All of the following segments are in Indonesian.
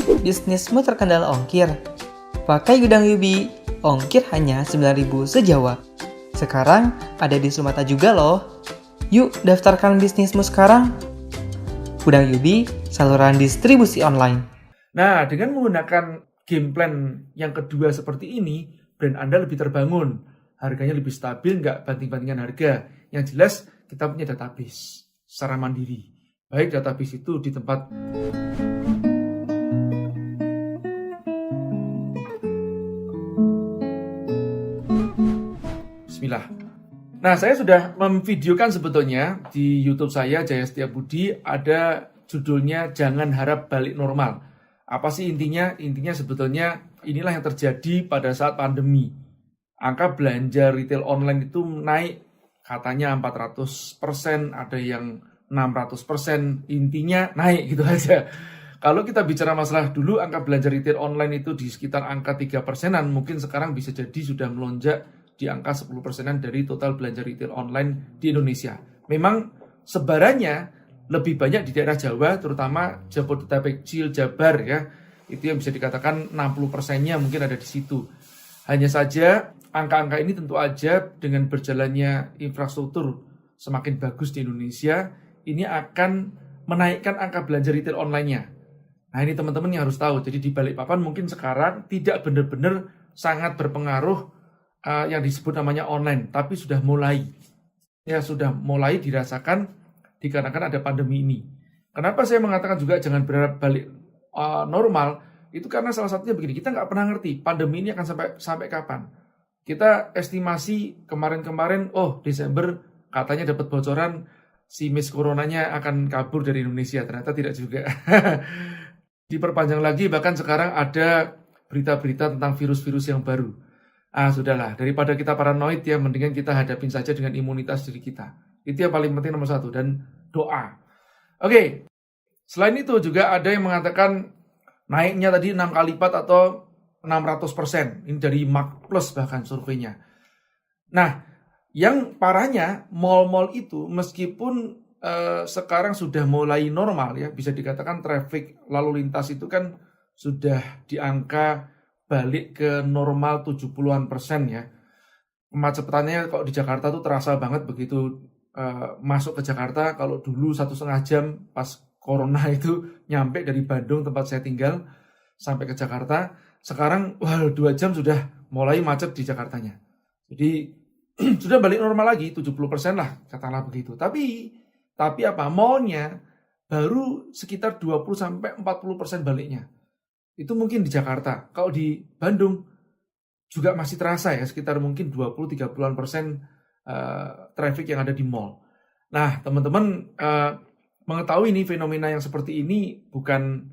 Bisnismu terkendala ongkir? Pakai Gudang Yubi, ongkir hanya 9.000 sejawa. Sekarang ada di Sumata juga loh. Yuk daftarkan bisnismu sekarang. Gudang Yubi, saluran distribusi online. Nah, dengan menggunakan game plan yang kedua seperti ini, brand Anda lebih terbangun. Harganya lebih stabil, nggak banting-bantingan harga. Yang jelas, kita punya database secara mandiri. Baik database itu di tempat Bismillah. Nah, saya sudah memvideokan sebetulnya di YouTube saya, Jaya Setiabudi, ada judulnya Jangan Harap Balik Normal. Apa sih intinya? Intinya sebetulnya inilah yang terjadi pada saat pandemi. Angka belanja retail online itu naik, katanya 400%, ada yang 600%, intinya naik gitu aja. Kalau kita bicara masalah dulu, angka belanja retail online itu di sekitar angka 3%-an, mungkin sekarang bisa jadi sudah melonjak di angka 10%-an dari total belanja retail online di Indonesia. Memang sebarannya lebih banyak di daerah Jawa, terutama Jabodetabek, Jabar ya. Itu yang bisa dikatakan 60%-nya mungkin ada di situ. Hanya saja angka-angka ini tentu aja dengan berjalannya infrastruktur semakin bagus di Indonesia, ini akan menaikkan angka belanja retail online-nya. Nah ini teman-teman yang harus tahu. Jadi di Balikpapan mungkin sekarang tidak benar-benar sangat berpengaruh yang disebut namanya online, tapi sudah mulai dirasakan dikarenakan ada pandemi ini. Kenapa saya mengatakan juga jangan berharap balik normal? Itu karena salah satunya begini, kita nggak pernah ngerti pandemi ini akan sampai kapan. Kita estimasi kemarin-kemarin, Desember katanya dapat bocoran si Miss Coronanya akan kabur dari Indonesia, ternyata tidak juga. Diperpanjang lagi, bahkan sekarang ada berita-berita tentang virus-virus yang baru. Sudahlah, daripada kita paranoid ya, mendingan kita hadapin saja dengan imunitas diri kita. Itu yang paling penting nomor 1, dan doa. Oke, selain itu juga ada yang mengatakan naiknya tadi 6 kali lipat atau 600%. Ini dari Mark Plus bahkan surveinya. Nah, yang parahnya mall-mall itu meskipun sekarang sudah mulai normal ya, bisa dikatakan traffic lalu lintas itu kan sudah di angka balik ke normal 70-an% ya. Kemacetannya kok di Jakarta tuh terasa banget begitu masuk ke Jakarta. Kalau dulu 1,5 jam pas corona itu nyampe dari Bandung tempat saya tinggal sampai ke Jakarta. Sekarang 2 jam sudah mulai macet di Jakartanya. Jadi sudah balik normal lagi 70% lah katakanlah begitu. Tapi apa? Mallnya baru sekitar 20-40% baliknya. Itu mungkin di Jakarta. Kalau di Bandung juga masih terasa ya, sekitar mungkin 20-30% traffic yang ada di mall. Nah, teman-teman mengetahui ini fenomena yang seperti ini bukan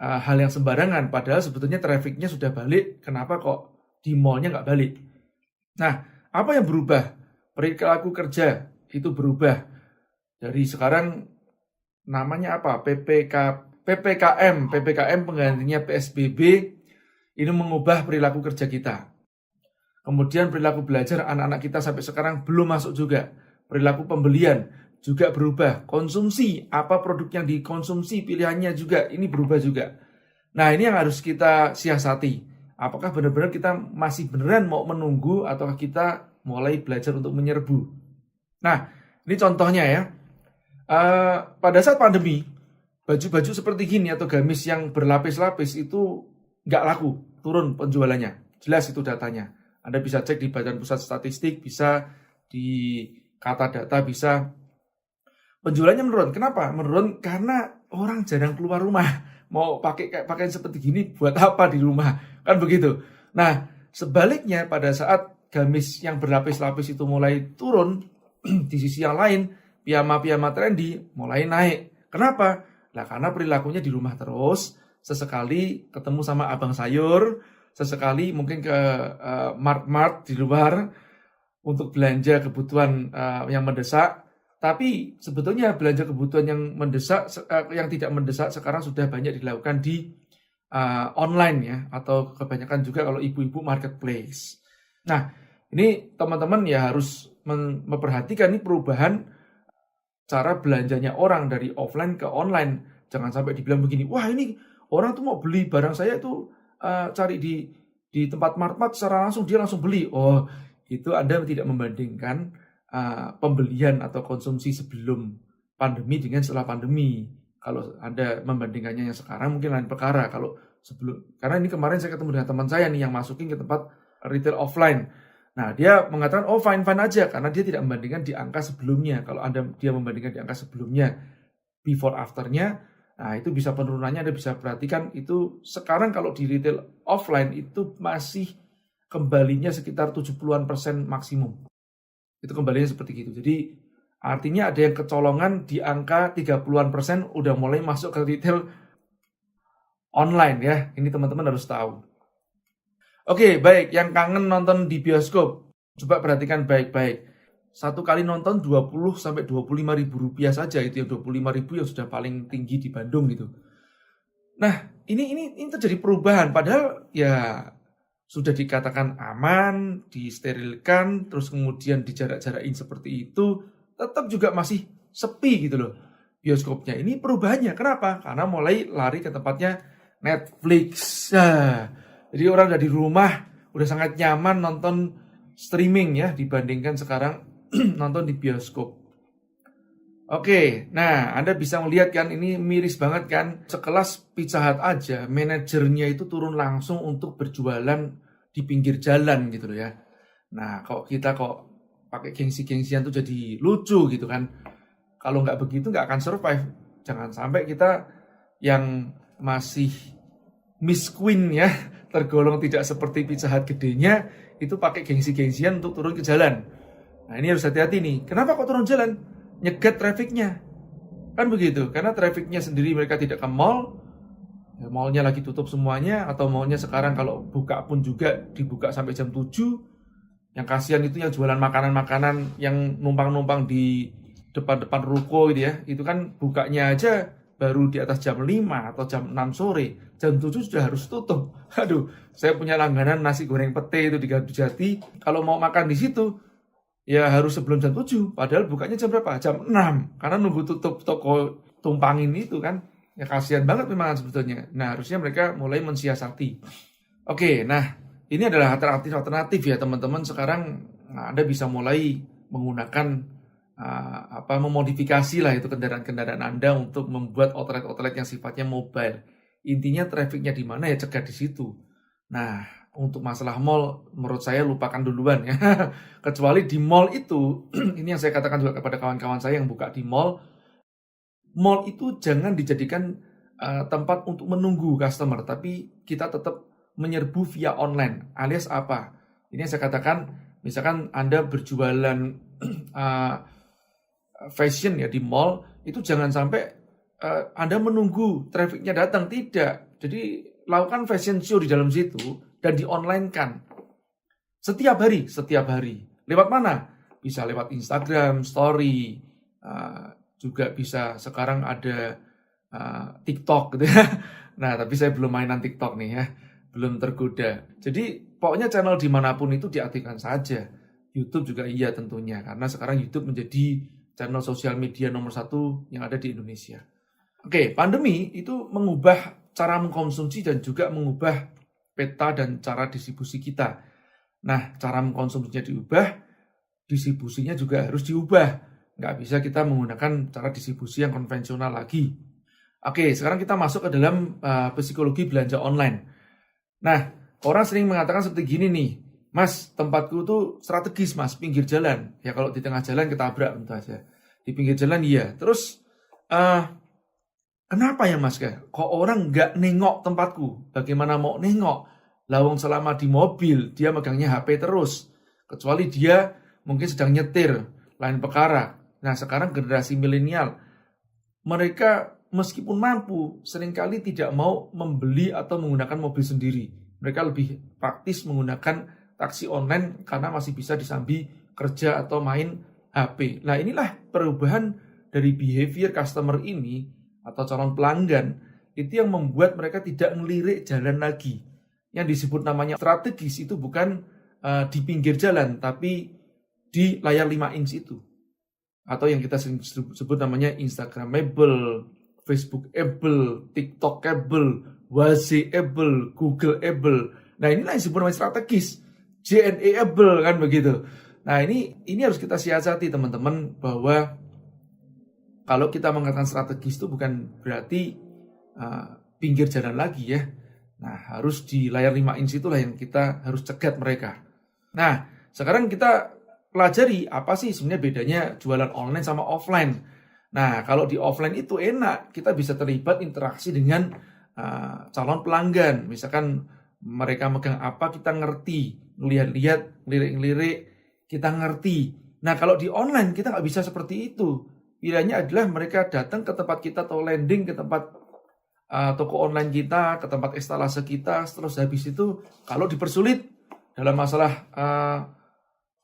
hal yang sembarangan. Padahal sebetulnya trafficnya sudah balik. Kenapa kok di mallnya nggak balik? Nah, apa yang berubah? Perilaku kerja itu berubah. Dari sekarang namanya apa? PPKM penggantinya PSBB ini mengubah perilaku kerja kita. Kemudian perilaku belajar anak-anak kita sampai sekarang belum masuk juga. Perilaku pembelian juga berubah. Konsumsi, apa produk yang dikonsumsi pilihannya juga ini berubah juga. Nah ini yang harus kita siasati. Apakah benar-benar kita masih beneran mau menunggu atau kita mulai belajar untuk menyerbu. Nah ini contohnya ya. Pada saat pandemi, baju-baju seperti gini atau gamis yang berlapis-lapis itu nggak laku, turun penjualannya. Jelas itu datanya. Anda bisa cek di Badan Pusat Statistik, bisa di Kata Data, bisa. Penjualannya menurun. Kenapa? Menurun karena orang jarang keluar rumah. Mau pakai pakaian seperti gini buat apa di rumah? Kan begitu. Nah, sebaliknya pada saat gamis yang berlapis-lapis itu mulai turun, di sisi yang lain, piyama-piyama trendy mulai naik. Kenapa? Nah, karena perilakunya di rumah terus, sesekali ketemu sama abang sayur, sesekali mungkin ke mart-mart di luar untuk belanja kebutuhan yang mendesak. Tapi sebetulnya belanja kebutuhan yang mendesak, yang tidak mendesak sekarang sudah banyak dilakukan di online ya, atau kebanyakan juga kalau ibu-ibu marketplace. Nah, ini teman-teman ya harus memperhatikan ini perubahan cara belanjanya orang dari offline ke online. Jangan sampai dibilang begini, wah ini Orang tuh mau beli barang saya itu cari di tempat market secara langsung, dia langsung beli. Oh, itu Anda tidak membandingkan pembelian atau konsumsi sebelum pandemi dengan setelah pandemi. Kalau Anda membandingkannya yang sekarang mungkin lain perkara. Kalau sebelum, karena ini kemarin saya ketemu dengan teman saya nih yang masukin ke tempat retail offline. Nah, dia mengatakan, oh fine-fine aja, karena dia tidak membandingkan di angka sebelumnya. Kalau dia membandingkan di angka sebelumnya, before after-nya, nah itu bisa penurunannya, Anda bisa perhatikan, itu sekarang kalau di retail offline itu masih kembalinya sekitar 70-an% maksimum. Itu kembalinya seperti gitu. Jadi, artinya ada yang kecolongan di angka 30-an% udah mulai masuk ke retail online ya. Ini teman-teman harus tahu. Oke, baik. Yang kangen nonton di bioskop, coba perhatikan baik-baik. Satu kali nonton 20-25 ribu rupiah saja, itu yang 25 ribu yang sudah paling tinggi di Bandung gitu. Nah, ini terjadi perubahan. Padahal ya sudah dikatakan aman, disterilkan, terus kemudian dijarak-jarakin seperti itu, tetap juga masih sepi gitu loh bioskopnya. Ini perubahannya. Kenapa? Karena mulai lari ke tempatnya Netflix. Jadi orang udah di rumah, udah sangat nyaman nonton streaming ya, dibandingkan sekarang nonton di bioskop. Oke, nah Anda bisa melihat kan, ini miris banget kan. Sekelas Pizza Hut aja, manajernya itu turun langsung untuk berjualan di pinggir jalan gitu loh ya. Nah, kita pakai gengsi-gengsian tuh jadi lucu gitu kan. Kalau nggak begitu nggak akan survive. Jangan sampai kita yang masih Miss Queen ya, tergolong tidak seperti Pizza Hut gedenya, itu pakai gengsi-gengsian untuk turun ke jalan. Nah, ini harus hati-hati nih. Kenapa kok turun jalan? Nyegat trafficnya. Kan begitu. Karena trafficnya sendiri mereka tidak ke mall. Ya, mallnya lagi tutup semuanya. Atau mallnya sekarang kalau buka pun juga dibuka sampai jam 7. Yang kasihan itu yang jualan makanan-makanan yang numpang-numpang di depan-depan ruko gitu ya. Itu kan bukanya aja baru di atas jam 5 atau jam 6 sore. Jam 7 sudah harus tutup. Aduh, saya punya langganan nasi goreng pete itu di Gardu Jati. Kalau mau makan di situ, ya harus sebelum jam 7. Padahal bukanya jam berapa? Jam 6. Karena nunggu tutup toko tumpangin itu kan. Ya kasihan banget memang sebetulnya. Nah, harusnya mereka mulai mensiasati. Oke, nah ini adalah alternatif ya teman-teman. Sekarang Anda bisa mulai menggunakan memodifikasi lah itu kendaraan-kendaraan Anda untuk membuat outlet-outlet yang sifatnya mobile. Intinya trafficnya di mana ya cegat di situ. Nah, untuk masalah mall menurut saya lupakan duluan ya. Kecuali di mall itu, ini yang saya katakan juga kepada kawan-kawan saya yang buka di mall. Mall itu jangan dijadikan tempat untuk menunggu customer, tapi kita tetap menyerbu via online. Alias apa? Ini yang saya katakan, misalkan Anda berjualan fashion ya di mall, itu jangan sampai Anda menunggu trafficnya datang. Tidak. Jadi lakukan fashion show di dalam situ dan di online kan. Setiap hari. Lewat mana? Bisa lewat Instagram, story, juga bisa sekarang ada TikTok gitu ya. Nah, tapi saya belum mainan TikTok nih ya. Belum tergoda. Jadi pokoknya channel dimanapun itu diaktifkan saja. YouTube juga iya tentunya. Karena sekarang YouTube menjadi channel sosial media nomor 1 yang ada di Indonesia. Oke, pandemi itu mengubah cara mengkonsumsi dan juga mengubah peta dan cara distribusi kita. Nah, cara mengkonsumsinya diubah, distribusinya juga harus diubah. Nggak bisa kita menggunakan cara distribusi yang konvensional lagi. Oke, sekarang kita masuk ke dalam psikologi belanja online. Nah, orang sering mengatakan seperti gini nih, Mas, tempatku tuh strategis mas, pinggir jalan. Ya kalau di tengah jalan ketabrak tentu aja. Di pinggir jalan iya. Terus, kenapa ya mas? Kok orang nggak nengok tempatku? Bagaimana mau nengok? Lawang selama di mobil, dia megangnya HP terus. Kecuali dia mungkin sedang nyetir, lain perkara. Nah sekarang generasi milenial, mereka meskipun mampu, seringkali tidak mau membeli atau menggunakan mobil sendiri. Mereka lebih praktis menggunakan taksi online karena masih bisa disambi kerja atau main HP. Nah inilah perubahan dari behavior customer ini atau calon pelanggan itu yang membuat mereka tidak ngelirik jalan lagi. Yang disebut namanya strategis itu bukan di pinggir jalan tapi di layar 5 inch itu. Atau yang kita sebut namanya Instagramable, Facebookable, TikTokable, Waze-able, Google-able. Nah, inilah yang disebut namanya strategis. JNE-able kan begitu. Nah, ini harus kita siasati teman-teman, bahwa kalau kita mengatakan strategis itu bukan berarti pinggir jalan lagi ya. Nah, harus di layar 5 inch itulah yang kita harus cegat mereka. Nah, sekarang kita pelajari apa sih sebenarnya bedanya jualan online sama offline. Nah, kalau di offline itu enak, kita bisa terlibat interaksi dengan calon pelanggan. Misalkan mereka megang apa, kita ngerti, lihat-lihat, lirik-lirik, kita ngerti. Nah, kalau di online kita nggak bisa seperti itu. Pilihannya adalah mereka datang ke tempat kita atau landing ke tempat toko online kita, ke tempat instalasi kita. Terus habis itu kalau dipersulit dalam masalah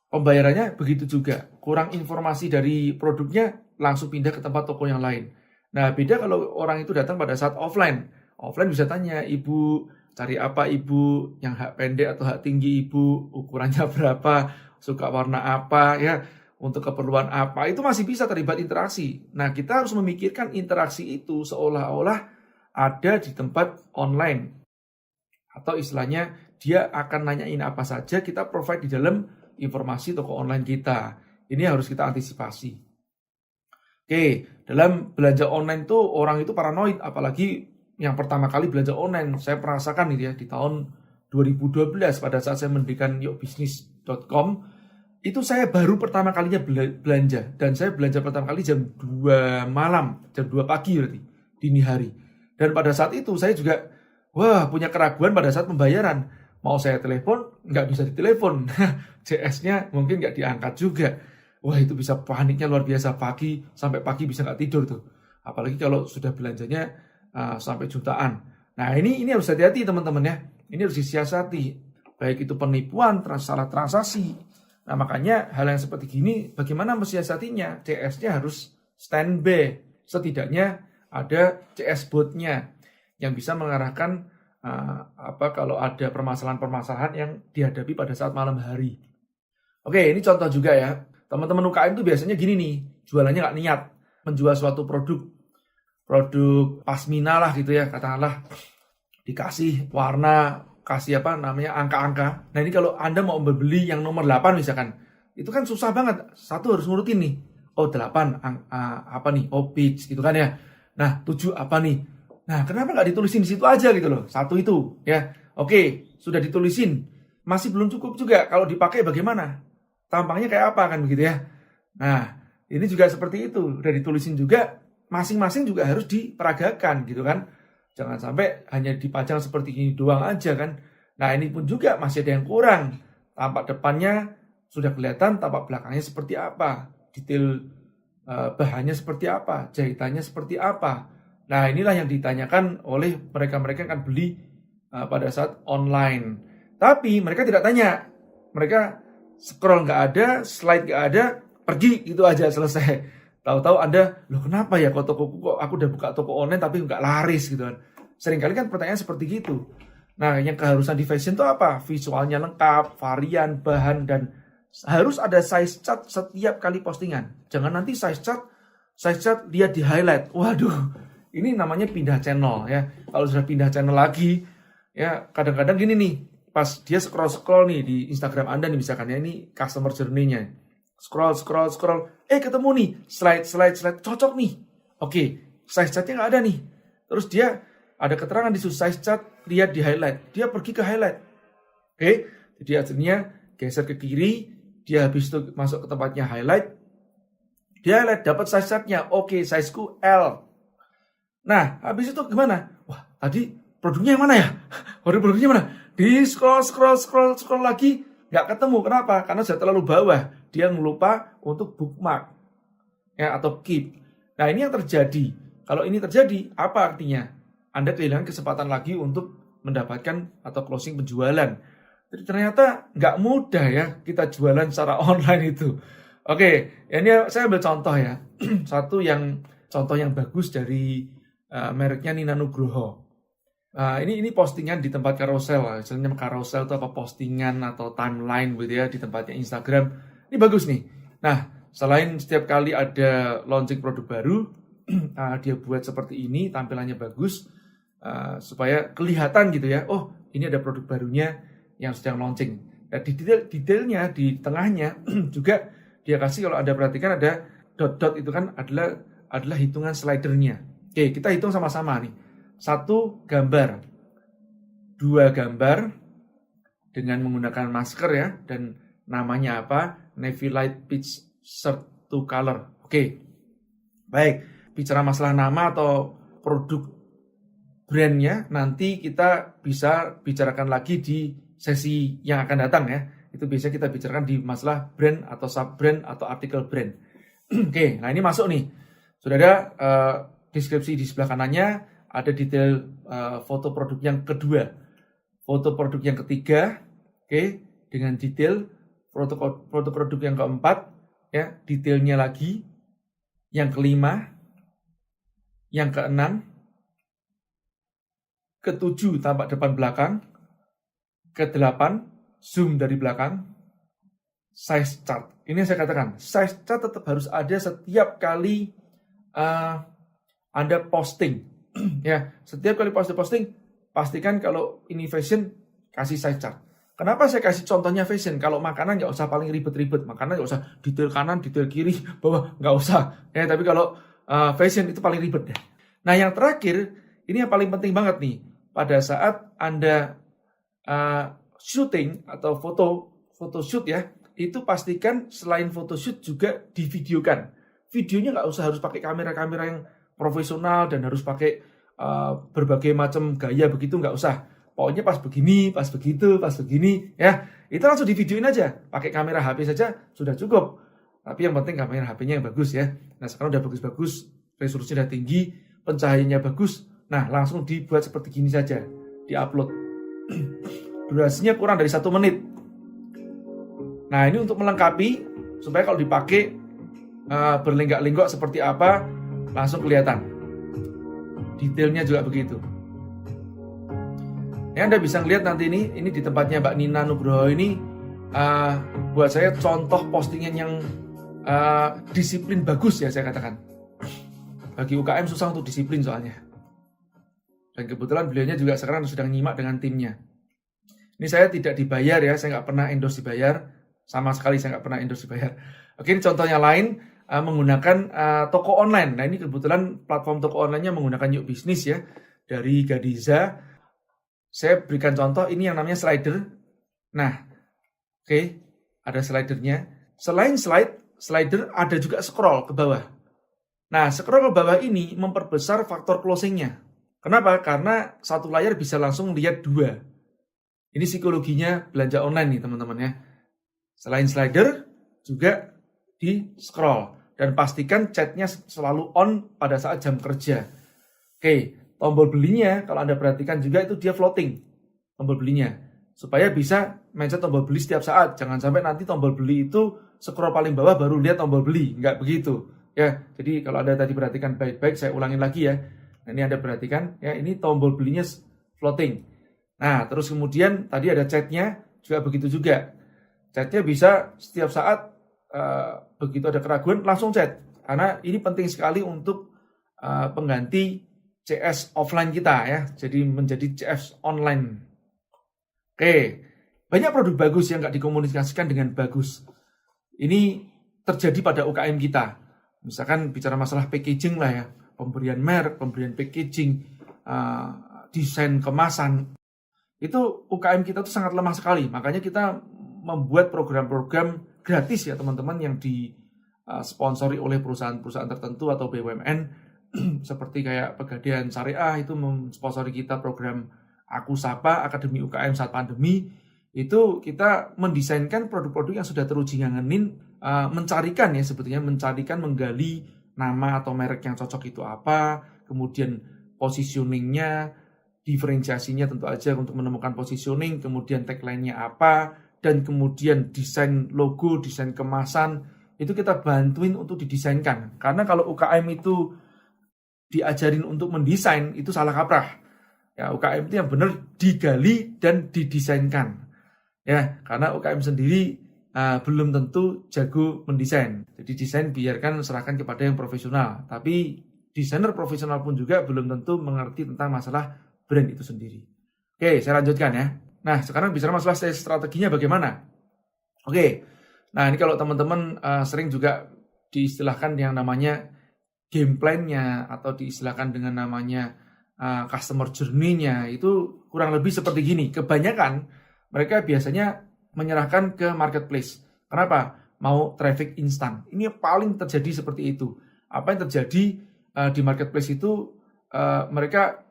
pembayarannya begitu juga. Kurang informasi dari produknya, langsung pindah ke tempat toko yang lain. Nah, beda kalau orang itu datang pada saat offline. Offline bisa tanya, ibu cari apa ibu, yang hak pendek atau hak tinggi ibu, ukurannya berapa, suka warna apa ya, untuk keperluan apa, itu masih bisa terlibat interaksi. Nah, kita harus memikirkan interaksi itu seolah-olah ada di tempat online. Atau istilahnya dia akan nanyain apa saja, kita provide di dalam informasi toko online kita. Ini harus kita antisipasi. Oke, dalam belanja online tuh orang itu paranoid, apalagi yang pertama kali belanja online. Saya merasakan itu ya di tahun 2012 pada saat saya mendirikan yokbisnis.com, itu saya baru pertama kalinya belanja, dan saya belanja pertama kali jam 2 malam, jam 2 pagi berarti, dini hari. Dan pada saat itu saya juga punya keraguan pada saat pembayaran. Mau saya telepon, nggak bisa ditelepon. CS-nya mungkin nggak diangkat juga. Wah, itu bisa paniknya luar biasa, sampai pagi bisa nggak tidur tuh. Apalagi kalau sudah belanjanya sampai jutaan. Nah, ini harus hati-hati teman-teman ya. Ini harus disiasati. Baik itu penipuan, salah transaksi. Nah, makanya hal yang seperti gini, bagaimana mensiasatinya? CS-nya harus standby. Setidaknya ada CS bot-nya yang bisa mengarahkan kalau ada permasalahan-permasalahan yang dihadapi pada saat malam hari. Oke, ini contoh juga ya. Teman-teman UKM itu biasanya gini nih, jualannya nggak niat. Menjual suatu produk pasmina lah gitu ya, katakanlah dikasih warna, kasih angka-angka. Nah, ini kalau Anda mau membeli yang nomor 8 misalkan, itu kan susah banget. Satu harus ngurutin nih. Oh, 8 apa nih? Oh, peach gitu kan ya. Nah, 7 apa nih? Nah, kenapa nggak ditulisin di situ aja gitu loh? Satu itu ya. Oke, sudah ditulisin. Masih belum cukup juga. Kalau dipakai bagaimana? Tampangnya kayak apa kan begitu ya? Nah, ini juga seperti itu. Udah ditulisin juga, masing-masing juga harus diperagakan gitu kan. Jangan sampai hanya dipajang seperti ini doang aja kan. Nah, ini pun juga masih ada yang kurang. Tampak depannya sudah kelihatan, tampak belakangnya seperti apa. Detail bahannya seperti apa, jahitannya seperti apa. Nah, inilah yang ditanyakan oleh mereka-mereka yang akan beli pada saat online. Tapi mereka tidak tanya. Mereka scroll nggak ada, slide nggak ada, pergi gitu aja, selesai. Tahu-tahu Anda, loh kenapa ya kok tokoku, kok aku udah buka toko online tapi nggak laris gitu kan. Seringkali kan pertanyaan seperti gitu. Nah, yang keharusan di fashion itu apa? Visualnya lengkap, varian, bahan, dan harus ada size chart setiap kali postingan. Jangan nanti size chart lihat di highlight. Waduh, ini namanya pindah channel ya. Kalau sudah pindah channel lagi, ya kadang-kadang gini nih, pas dia scroll nih di Instagram Anda nih misalkan ya, ini customer journey-nya. Scroll, ketemu nih, slide, cocok nih. Oke, size chart-nya nggak ada nih. Terus dia ada keterangan di size chart, lihat di highlight. Dia pergi ke highlight. Oke, jadi akhirnya geser ke kiri, dia habis itu masuk ke tempatnya highlight. Dia highlight, dapat size chart-nya. Oke, size-ku L. Nah, habis itu gimana? Wah, tadi produknya yang mana ya? Produknya mana? Di scroll lagi, nggak ketemu. Kenapa? Karena sudah terlalu bawah. Dia lupa untuk bookmark ya, atau keep. Nah, ini yang terjadi. Kalau ini terjadi, apa artinya? Anda kehilangan kesempatan lagi untuk mendapatkan atau closing penjualan. Jadi ternyata nggak mudah ya kita jualan secara online itu. Oke, ini saya ambil contoh ya. Contoh yang bagus dari mereknya Nina Nugroho. Ini postingan di tempat carousel. Misalnya carousel itu apa, postingan atau timeline gitu ya di tempatnya Instagram. Ini bagus nih. Nah, selain setiap kali ada launching produk baru, dia buat seperti ini, tampilannya bagus. supaya kelihatan gitu ya, oh ini ada produk barunya yang sedang launching. Nah, di detailnya di tengahnya juga dia kasih, kalau Anda perhatikan ada dot-dot, itu kan adalah hitungan slidernya. Oke, kita hitung sama-sama nih. 1 gambar, 2 gambar dengan menggunakan masker ya, dan namanya apa? Navy Light Peach Shirt to Color. Oke. Baik, bicara masalah nama atau produk brandnya nanti kita bisa bicarakan lagi di sesi yang akan datang ya. Itu biasanya kita bicarakan di masalah brand atau sub-brand atau artikel brand. Oke, nah ini masuk nih. Sudah ada deskripsi di sebelah kanannya, ada detail foto produk yang kedua. Foto produk yang ketiga, oke, dengan detail foto produk yang keempat, ya, detailnya lagi. Yang kelima, yang keenam, ketujuh tampak depan belakang, kedelapan zoom dari belakang, size chart. Ini yang saya katakan, size chart tetap harus ada setiap kali Anda posting. Ya, setiap kali posting, pastikan kalau ini fashion, kasih size chart. Kenapa saya kasih contohnya fashion? Kalau makanan nggak usah paling ribet-ribet, makanan nggak usah detail kanan, detail kiri, bawah, nggak usah. Ya, tapi kalau fashion itu paling ribet deh. Nah, yang terakhir, ini yang paling penting banget nih. Pada saat Anda shooting atau photoshoot ya, itu pastikan selain photoshoot juga divideokan. Videonya nggak usah harus pakai kamera-kamera yang profesional dan harus pakai berbagai macam gaya begitu, nggak usah. Pokoknya pas begini, pas begitu, pas begini, ya itu langsung divideoin aja. Pakai kamera HP saja sudah cukup. Tapi yang penting kamera HP-nya yang bagus ya. Nah sekarang udah bagus-bagus, resolusinya udah tinggi, pencahayaannya bagus. Nah langsung dibuat seperti gini saja, diupload. Durasinya kurang dari 1 menit. Nah ini untuk melengkapi supaya kalau dipakai berlenggak-lenggok seperti apa langsung kelihatan. Detailnya juga begitu. Ya, Anda bisa lihat nanti ini di tempatnya Mbak Nina Nugroho ini buat saya contoh postingan yang disiplin bagus ya saya katakan. Bagi UKM susah untuk disiplin soalnya. Dan kebetulan beliaunya juga sekarang sedang nyimak dengan timnya. Ini saya tidak dibayar ya, saya nggak pernah endorse dibayar. Sama sekali saya nggak pernah endorse dibayar. Oke, ini contohnya lain menggunakan toko online. Nah ini kebetulan platform toko online-nya menggunakan Yuk Bisnis ya, dari Gadiza. Saya berikan contoh, ini yang namanya slider. Nah, oke, ada slidernya. Selain slider ada juga scroll ke bawah. Nah, scroll ke bawah ini memperbesar faktor closing-nya. Kenapa? Karena satu layar bisa langsung lihat 2. Ini psikologinya belanja online nih teman-teman ya. Selain slider, juga di scroll. Dan pastikan chatnya selalu on pada saat jam kerja. Oke. Tombol belinya, kalau Anda perhatikan juga itu dia floating, tombol belinya. Supaya bisa mencet tombol beli setiap saat. Jangan sampai nanti tombol beli itu scroll paling bawah baru lihat tombol beli. Nggak begitu. Ya, jadi kalau Anda tadi perhatikan baik-baik, saya ulangin lagi ya. Nah, ini Anda perhatikan, ya ini tombol belinya floating. Nah, terus kemudian tadi ada chatnya, juga begitu juga. Chatnya bisa setiap saat, begitu ada keraguan, langsung chat. Karena ini penting sekali untuk pengganti CS offline kita ya, jadi menjadi CS online. Oke, banyak produk bagus yang nggak dikomunikasikan dengan bagus. Ini terjadi pada UKM kita. Misalkan bicara masalah packaging lah ya, pemberian merek, pemberian packaging, desain kemasan. Itu UKM kita tuh sangat lemah sekali. Makanya kita membuat program-program gratis ya teman-teman yang disponsori oleh perusahaan-perusahaan tertentu atau BUMN. Seperti kayak Pegadaian Syariah itu mensponsori kita program Aku Sapa Akademi UKM saat pandemi. Itu kita mendesainkan produk-produk yang sudah teruji ngangenin, mencarikan ya sebetulnya, menggali nama atau merek yang cocok itu apa, kemudian positioningnya, diferensiasinya tentu aja untuk menemukan positioning, kemudian tagline-nya apa, dan kemudian desain logo, desain kemasan, itu kita bantuin untuk didesainkan. Karena kalau UKM itu diajarin untuk mendesain, itu salah kaprah. Ya, UKM itu yang benar digali dan didesainkan. Ya, karena UKM sendiri belum tentu jago mendesain. Jadi desain biarkan serahkan kepada yang profesional. Tapi desainer profesional pun juga belum tentu mengerti tentang masalah brand itu sendiri. Oke, saya lanjutkan ya. Nah, sekarang bicara masalah strateginya bagaimana. Oke, nah ini kalau teman-teman sering juga diistilahkan yang namanya game plan-nya atau diistilahkan dengan namanya customer journey-nya, itu kurang lebih seperti gini. Kebanyakan mereka biasanya menyerahkan ke marketplace. Kenapa? Mau traffic instan. Ini yang paling terjadi seperti itu. Apa yang terjadi di marketplace itu mereka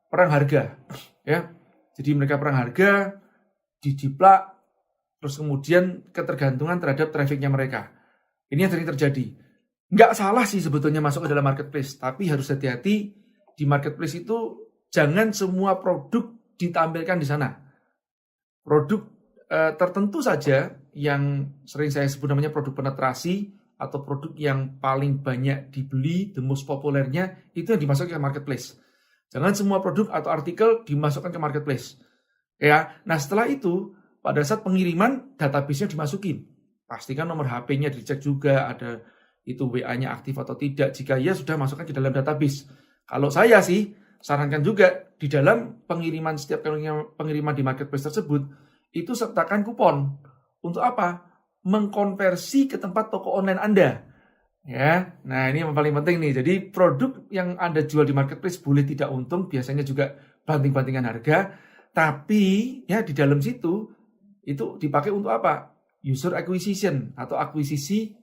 perang harga, ya. Jadi mereka perang harga, dijiplak, terus kemudian ketergantungan terhadap trafficnya mereka. Ini yang sering terjadi. Nggak salah sih sebetulnya masuk ke dalam marketplace, tapi harus hati-hati di marketplace itu jangan semua produk ditampilkan di sana. Produk tertentu saja yang sering saya sebut namanya produk penetrasi atau produk yang paling banyak dibeli, the most populernya, itu yang dimasukkan ke marketplace. Jangan semua produk atau artikel dimasukkan ke marketplace. Ya, nah setelah itu pada saat pengiriman database-nya dimasukin. Pastikan nomor HP-nya dicek juga, ada itu WA-nya aktif atau tidak. Jika ya sudah masukkan ke dalam database. Kalau saya sih sarankan juga di dalam pengiriman, setiap pengiriman di marketplace tersebut itu sertakan kupon. Untuk apa? Mengkonversi ke tempat toko online Anda. Ya, nah ini yang paling penting nih. Jadi produk yang Anda jual di marketplace boleh tidak untung, biasanya juga banting-bantingan harga, tapi ya di dalam situ itu dipakai untuk apa? User acquisition atau akuisisi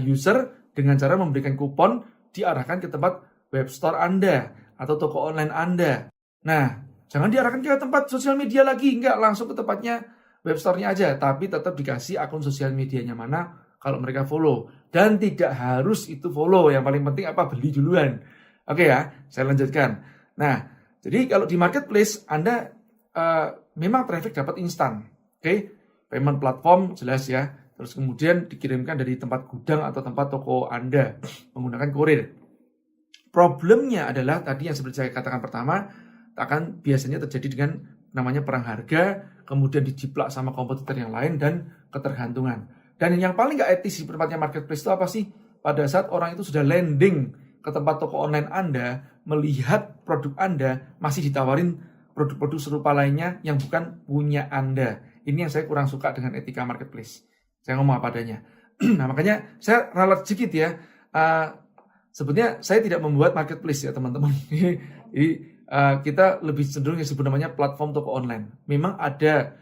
user dengan cara memberikan kupon diarahkan ke tempat web store Anda atau toko online Anda. Nah, jangan diarahkan ke tempat sosial media lagi, enggak, langsung ke tempatnya web store-nya aja, tapi tetap dikasih akun sosial medianya mana kalau mereka follow. Dan tidak harus itu follow, yang paling penting apa? Beli duluan. Oke ya, saya lanjutkan. Nah, jadi kalau di marketplace Anda memang traffic dapat instan. Oke, payment platform jelas ya. Terus kemudian dikirimkan dari tempat gudang atau tempat toko Anda menggunakan kurir. Problemnya adalah tadi yang seperti saya katakan pertama, akan biasanya terjadi dengan namanya perang harga, kemudian dijiplak sama kompetitor yang lain, dan ketergantungan. Dan yang paling nggak etis di tempatnya marketplace itu apa sih? Pada saat orang itu sudah landing ke tempat toko online Anda, melihat produk Anda, masih ditawarin produk-produk serupa lainnya yang bukan punya Anda. Ini yang saya kurang suka dengan etika marketplace. Saya ngomong apa adanya. Nah, makanya saya ralat sedikit ya. Sebetulnya saya tidak membuat marketplace ya teman-teman. Jadi kita lebih cenderung yang disebut namanya platform toko online. Memang ada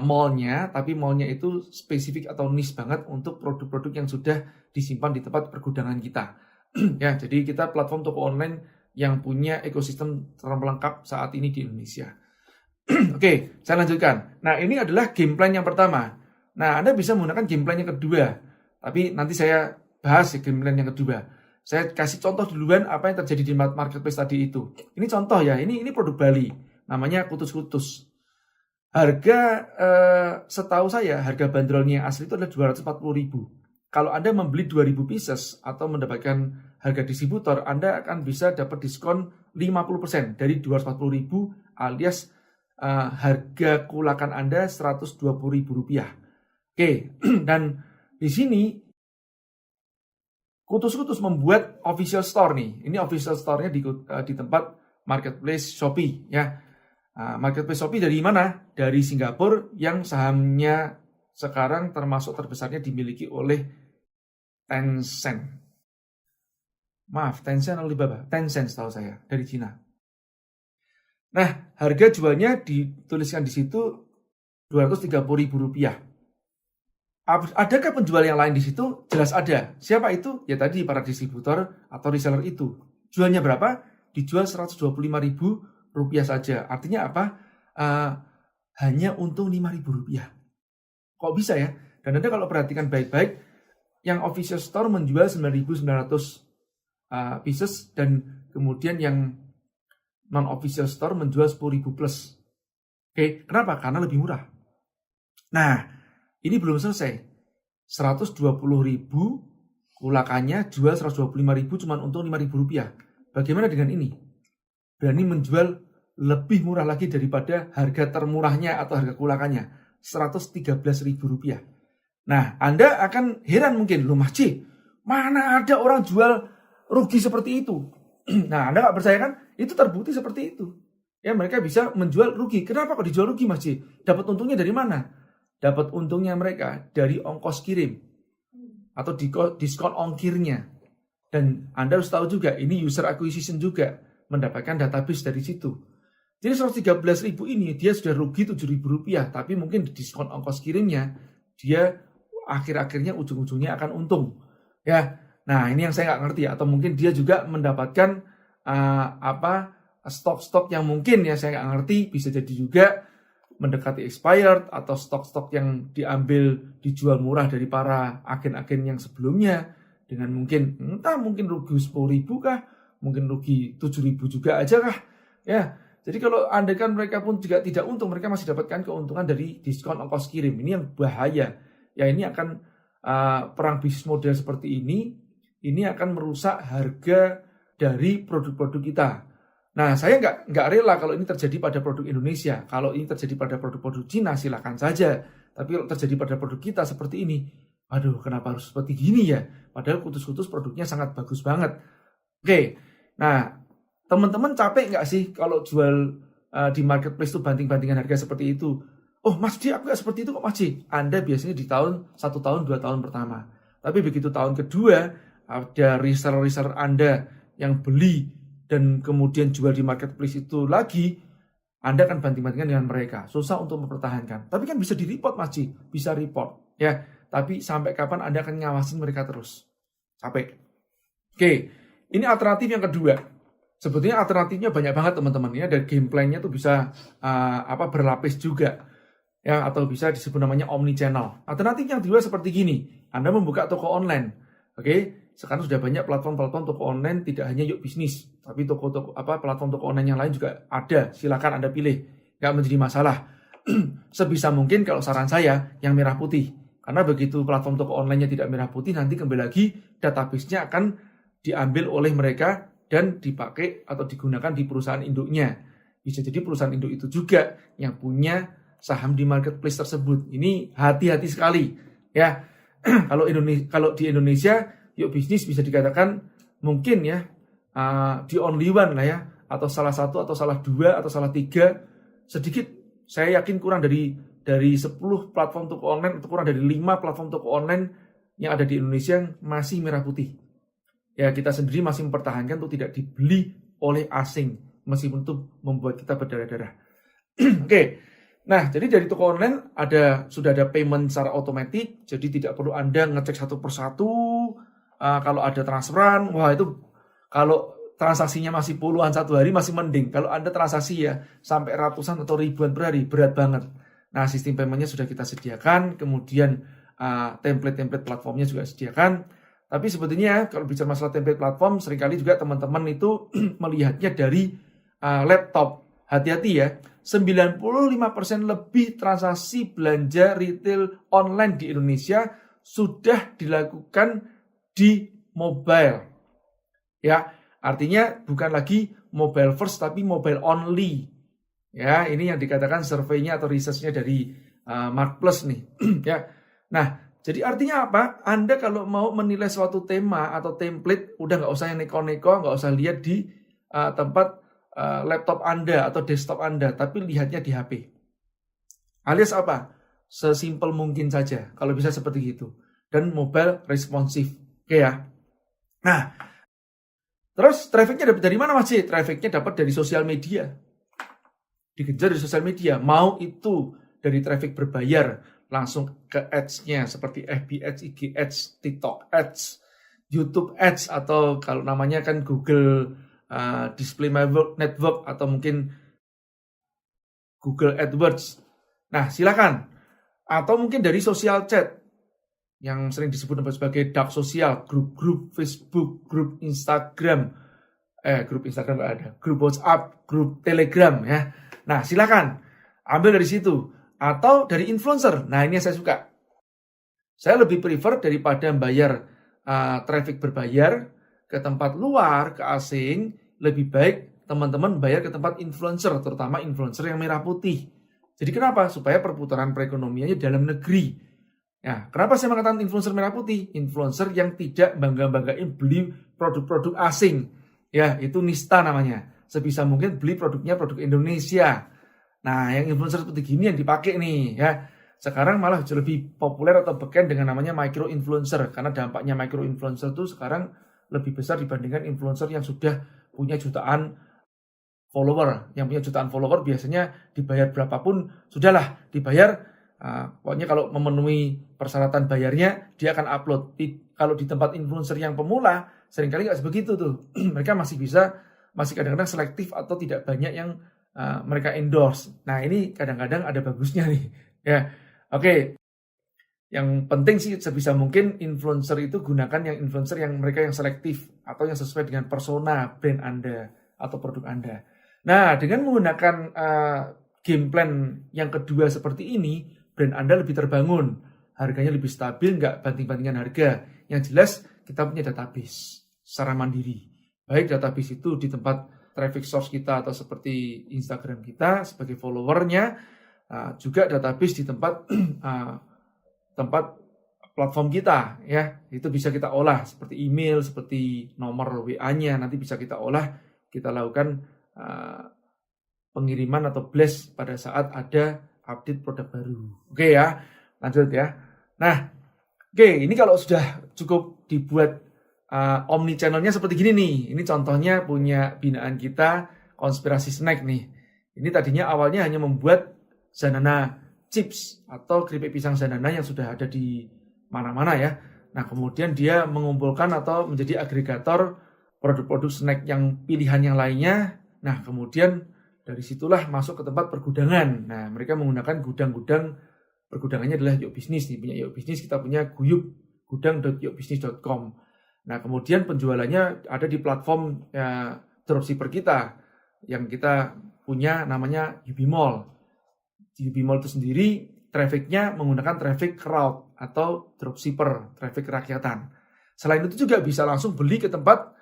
mall-nya, tapi mall-nya itu spesifik atau niche banget untuk produk-produk yang sudah disimpan di tempat pergudangan kita. Ya, jadi kita platform toko online yang punya ekosistem terlengkap saat ini di Indonesia. Oke, saya lanjutkan. Nah, ini adalah game plan yang pertama. Nah, Anda bisa menggunakan game plan yang kedua. Tapi nanti saya bahas ya game plan yang kedua. Saya kasih contoh duluan apa yang terjadi di marketplace tadi itu. Ini contoh ya, ini produk Bali. Namanya kutus-kutus. Harga, setahu saya, harga bandrolnya yang asli itu adalah 240.000. Kalau Anda membeli 2.000 pieces atau mendapatkan harga distributor, Anda akan bisa dapat diskon 50% dari 240.000 alias harga kulakan Anda Rp120.000. Oke, dan di sini Kutus-Kutus membuat official store nih. Ini official store-nya di tempat marketplace Shopee ya. Marketplace Shopee dari mana? Dari Singapura yang sahamnya sekarang termasuk terbesarnya dimiliki oleh Tencent. Maaf, Tencent Alibaba. Tencent setahu saya, dari Cina. Nah, harga jualnya dituliskan di situ Rp230.000. Adakah penjual yang lain di situ? Jelas ada. Siapa itu? Ya tadi para distributor atau reseller itu. Jualnya berapa? Dijual Rp125.000 saja. Artinya apa? Hanya untung Rp5.000. Kok bisa ya? Dan Anda kalau perhatikan baik-baik, yang official store menjual 9.900 pieces dan kemudian yang non-official store menjual 10.000 plus. Oke, kenapa? Karena lebih murah. Nah, ini belum selesai. 120.000 kulakannya jual 125.000 cuma untung Rp5.000. Bagaimana dengan ini? Berani menjual lebih murah lagi daripada harga termurahnya atau harga kulakannya, Rp113.000. Nah, Anda akan heran mungkin, loh Mas C, mana ada orang jual rugi seperti itu? Nah, Anda nggak percaya kan? Itu terbukti seperti itu. Ya, mereka bisa menjual rugi. Kenapa kok dijual rugi, Mas J? Dapat untungnya dari mana? Dapat untungnya mereka dari ongkos kirim atau diskon ongkirnya. Dan Anda harus tahu juga, ini user acquisition juga, mendapatkan database dari situ. Jadi 113.000 ini dia sudah rugi Rp7.000, tapi mungkin di diskon ongkos kirimnya, dia akhir-akhirnya ujung-ujungnya akan untung. Ya, nah ini yang saya nggak ngerti. Atau mungkin dia juga mendapatkan stok-stok yang mungkin ya saya nggak ngerti, bisa jadi juga mendekati expired atau stok-stok yang dijual murah dari para agen-agen yang sebelumnya dengan mungkin mungkin rugi 10.000 kah, mungkin rugi 7.000 juga aja kah, ya. Jadi kalau andaikan mereka pun juga tidak untung, mereka masih dapatkan keuntungan dari diskon ongkos kirim. Ini yang bahaya. Ya, ini akan perang bisnis model seperti ini akan merusak harga dari produk-produk kita. Nah, saya nggak rela kalau ini terjadi pada produk Indonesia. Kalau ini terjadi pada produk-produk Cina, silakan saja. Tapi kalau terjadi pada produk kita seperti ini, aduh, kenapa harus seperti gini ya? Padahal kutus-kutus produknya sangat bagus banget. Oke, nah, teman-teman capek nggak sih kalau jual di marketplace itu banting-bantingan harga seperti itu? Oh, Mas Ji, aku nggak seperti itu kok, Mas Ji. Anda biasanya di 1 tahun, 2 tahun pertama. Tapi begitu tahun kedua, ada reseller-reseller Anda yang beli dan kemudian jual di marketplace itu lagi, Anda akan banting-bantingan dengan mereka. Susah untuk mempertahankan. Tapi kan bisa di-report, Mas Ji. Bisa report. Ya, tapi sampai kapan Anda akan ngawasin mereka terus? Capek. Oke, ini alternatif yang kedua. Sebetulnya alternatifnya banyak banget, teman-teman. Ya, dan gameplaynya tuh bisa berlapis juga. Ya, atau bisa disebut namanya omni-channel. Alternatif yang kedua seperti gini. Anda membuka toko online. Oke, sekarang sudah banyak platform-platform toko online, tidak hanya Yuk Bisnis, tapi platform toko online yang lain juga ada. Silakan Anda pilih, nggak menjadi masalah. Sebisa mungkin kalau saran saya yang merah putih, karena begitu platform toko online-nya tidak merah putih, nanti kembali lagi database-nya akan diambil oleh mereka dan dipakai atau digunakan di perusahaan induknya. Bisa jadi perusahaan induk itu juga yang punya saham di marketplace tersebut. Ini hati-hati sekali, ya. Kalau di Indonesia, Yuk Bisnis bisa dikatakan mungkin ya the only one lah ya, atau salah satu atau salah dua atau salah tiga, sedikit saya yakin kurang dari 10 platform toko online atau kurang dari 5 platform toko online yang ada di Indonesia yang masih merah putih. Ya, kita sendiri masih mempertahankan untuk tidak dibeli oleh asing meskipun itu membuat kita berdarah-darah. Oke. Nah, jadi dari toko online sudah ada payment secara otomatis, jadi tidak perlu Anda ngecek satu persatu. Kalau ada transferan, wah itu kalau transaksinya masih puluhan satu hari masih mending. Kalau Anda transaksi ya sampai ratusan atau ribuan per hari, berat banget. Nah, sistem paymentnya sudah kita sediakan, kemudian template-template platformnya juga sediakan. Tapi sebetulnya kalau bicara masalah template platform, seringkali juga teman-teman itu melihatnya dari laptop. Hati-hati ya. 95% lebih transaksi belanja retail online di Indonesia sudah dilakukan di mobile. Ya, artinya bukan lagi mobile first tapi mobile only. Ya, ini yang dikatakan surveinya atau research-nya dari Mark Plus nih. Ya. Nah, jadi artinya apa? Anda kalau mau menilai suatu tema atau template, udah nggak usah yang neko-neko, nggak usah lihat di tempat laptop Anda atau desktop Anda, tapi lihatnya di HP. Alias apa? Sesimpel mungkin saja, kalau bisa seperti itu. Dan mobile responsif. Oke ya. Nah, terus trafficnya dapat dari mana, Mas? Trafficnya dapat dari sosial media. Dikejar dari sosial media. Mau itu dari traffic berbayar, langsung ke ads-nya, seperti FB Ads, IG Ads, TikTok Ads, YouTube Ads, atau kalau namanya kan Google Display Network atau mungkin Google AdWords. Nah, silakan. Atau mungkin dari social chat yang sering disebut sebagai dark sosial, grup-grup Facebook, grup Instagram. Grup Instagram nggak ada. Grup WhatsApp, grup Telegram ya. Nah, silakan ambil dari situ atau dari influencer. Nah, ini yang saya suka. Saya lebih prefer daripada bayar traffic berbayar ke tempat luar, ke asing, lebih baik teman-teman bayar ke tempat influencer, terutama influencer yang merah putih. Jadi kenapa? Supaya perputaran perekonomiannya dalam negeri. Ya, kenapa saya mengatakan influencer merah putih? Influencer yang tidak bangga-banggain beli produk-produk asing. Ya, itu nista namanya. sebisa mungkin beli produknya produk Indonesia. Nah, yang influencer seperti gini yang dipakai nih ya. Sekarang malah lebih populer atau beken dengan namanya micro influencer, karena dampaknya micro influencer itu sekarang lebih besar dibandingkan influencer yang sudah punya jutaan follower. Yang punya jutaan follower biasanya dibayar berapapun sudahlah dibayar. Pokoknya kalau memenuhi persyaratan bayarnya dia akan upload. Kalau di tempat influencer yang pemula seringkali nggak sebegitu tuh. Mereka masih kadang-kadang selektif atau tidak banyak yang mereka endorse. Nah, ini kadang-kadang ada bagusnya nih ya. Oke, yang penting sih sebisa mungkin influencer itu gunakan yang influencer yang mereka yang selektif atau yang sesuai dengan persona brand Anda atau produk Anda. Nah, dengan menggunakan game plan yang kedua seperti ini, brand Anda lebih terbangun, harganya lebih stabil, nggak banting-bantingan harga. Yang jelas kita punya database secara mandiri. Baik database itu di tempat traffic source kita atau seperti Instagram kita sebagai followernya, juga database di tempat platform kita ya, itu bisa kita olah seperti email, seperti nomor WA-nya nanti bisa kita olah, kita lakukan pengiriman atau blast pada saat ada update produk baru. Oke ya, lanjut ya. Nah, oke, ini kalau sudah cukup dibuat omni channelnya seperti gini nih. Ini contohnya punya binaan kita konspirasi snack nih. Ini tadinya awalnya hanya membuat Zanana chips atau keripik pisang Zanana yang sudah ada di mana-mana ya. Nah, kemudian dia mengumpulkan atau menjadi agregator produk-produk snack yang pilihan yang lainnya. Nah, kemudian dari situlah masuk ke tempat pergudangan. Nah, mereka menggunakan gudang-gudang, pergudangannya adalah Yuk Bisnis nih. Punya Yuk Bisnis, kita punya Guyub, gudang.yukbisnis.com. Nah, kemudian penjualannya ada di platform dropshipper kita yang kita punya namanya Yubi Mall. Di Yubi Mall itu sendiri trafficnya menggunakan traffic crowd atau dropshipper, traffic rakyatan. Selain itu juga bisa langsung beli ke tempat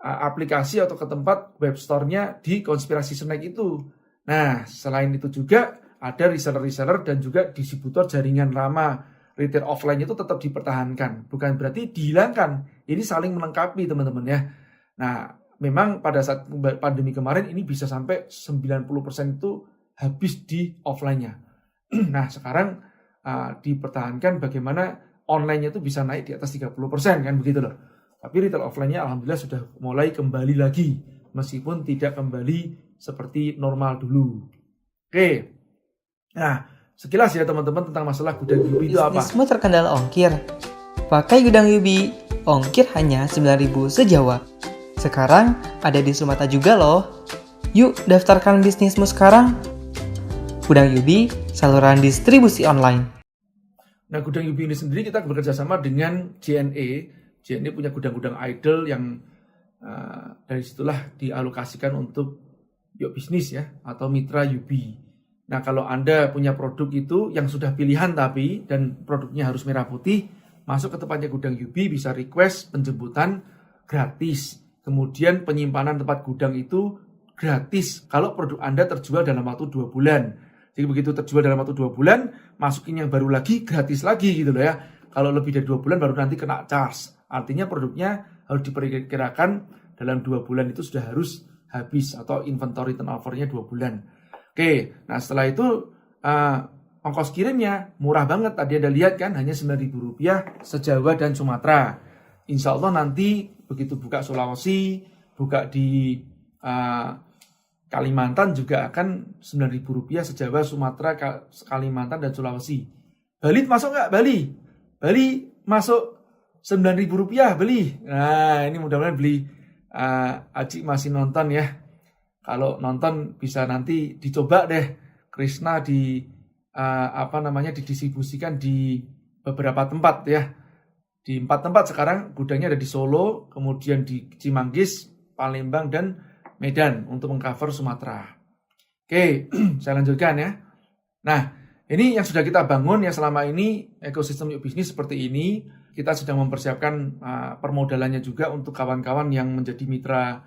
aplikasi atau ke tempat web store-nya di konspirasi snack itu. Nah, selain itu juga ada reseller-reseller dan juga distributor jaringan lama. Retail offline itu tetap dipertahankan, bukan berarti dihilangkan. Ini saling melengkapi teman-teman ya. Nah, memang pada saat pandemi kemarin ini bisa sampai 90% itu habis di offline-nya. Nah, sekarang dipertahankan bagaimana online-nya itu bisa naik di atas 30% kan begitu loh. Tapi retail offline-nya alhamdulillah sudah mulai kembali lagi, meskipun tidak kembali seperti normal dulu. Oke, nah sekilas ya teman-teman tentang masalah gudang Yubi itu apa. Bisnismu terkendala ongkir? Pakai gudang Yubi, ongkir hanya 9.000 sejawat. Sekarang ada di Sumata juga loh. Yuk daftarkan bisnismu sekarang. Gudang Yubi, saluran distribusi online. Nah, gudang Yubi ini sendiri kita bekerja sama dengan JNE. JNE punya gudang-gudang idol yang dari situlah dialokasikan untuk Yuk Bisnis ya, atau mitra Yubi. Nah, kalau Anda punya produk itu yang sudah pilihan tapi dan produknya harus merah putih, masuk ke tempatnya gudang Yubi, bisa request penjemputan gratis. Kemudian penyimpanan tempat gudang itu gratis kalau produk Anda terjual dalam waktu 2 bulan. Jadi begitu terjual dalam waktu 2 bulan, masukin yang baru lagi gratis lagi gitu loh ya. Kalau lebih dari 2 bulan baru nanti kena charge. Artinya produknya harus diperkirakan dalam 2 bulan itu sudah harus habis atau inventory turnover-nya 2 bulan. Oke, nah setelah itu ongkos kirimnya murah banget. Tadi Anda lihat kan, hanya Rp9.000 se-Jawa dan Sumatera. Insya Allah nanti begitu buka Sulawesi, buka di Kalimantan juga akan Rp9.000 se-Jawa, Sumatera, Kalimantan, dan Sulawesi. Bali masuk nggak? Bali masuk Rp9.000 beli. Nah, ini mudah-mudahan beli. Aci masih nonton ya. Kalau nonton bisa nanti dicoba deh Krishna didistribusikan di beberapa tempat ya. Di 4 tempat sekarang gudangnya ada di Solo, kemudian di Cimanggis, Palembang, dan Medan untuk mengcover Sumatera. Oke, saya lanjutkan ya. Nah, ini yang sudah kita bangun ya selama ini, ekosistem Yuk Bisnis seperti ini. Kita sedang mempersiapkan permodalannya juga untuk kawan-kawan yang menjadi mitra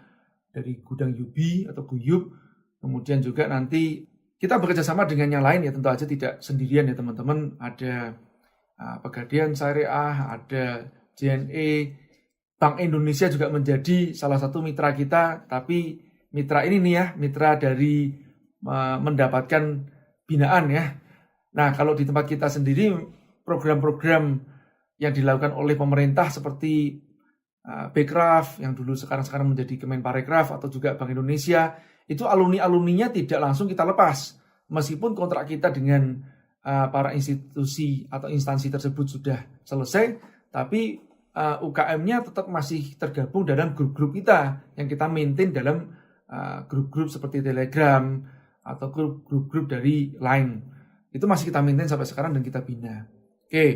dari gudang Yubi atau Guyub. Kemudian juga nanti kita bekerja sama dengan yang lain ya, tentu aja tidak sendirian ya teman-teman. Ada Pegadaian Syariah, ada JNE, Bank Indonesia juga menjadi salah satu mitra kita, tapi mitra ini nih ya, mitra dari mendapatkan binaan ya. Nah, kalau di tempat kita sendiri, program-program yang dilakukan oleh pemerintah seperti Bekraf, yang dulu sekarang menjadi Kemenparekraf, atau juga Bank Indonesia, itu alumni-alumninya tidak langsung kita lepas. Meskipun kontrak kita dengan para institusi atau instansi tersebut sudah selesai, tapi UKM-nya tetap masih tergabung dalam grup-grup kita yang kita maintain dalam grup-grup seperti Telegram atau grup-grup dari Line. Itu masih kita maintain sampai sekarang dan kita bina. Oke,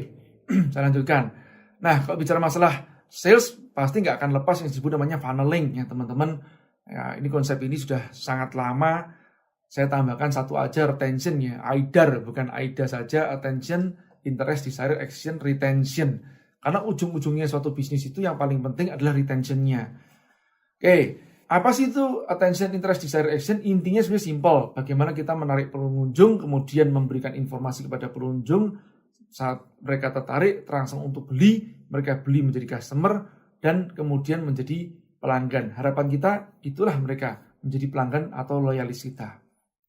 saya lanjutkan. Nah, kalau bicara masalah sales, pasti nggak akan lepas yang disebut namanya funneling ya teman-teman. Ya, ini konsep ini sudah sangat lama. Saya tambahkan satu aja, retention ya. AIDAR, bukan AIDA saja, attention, interest, desire, action, retention. Karena ujung-ujungnya suatu bisnis itu yang paling penting adalah retention-nya. Oke, apa sih itu attention, interest, desire, action? Intinya sebenarnya simple. Bagaimana kita menarik pengunjung, kemudian memberikan informasi kepada pengunjung. Saat mereka tertarik, terangsang untuk beli, mereka beli menjadi customer, dan kemudian menjadi pelanggan. Harapan kita, itulah mereka menjadi pelanggan atau loyalis kita.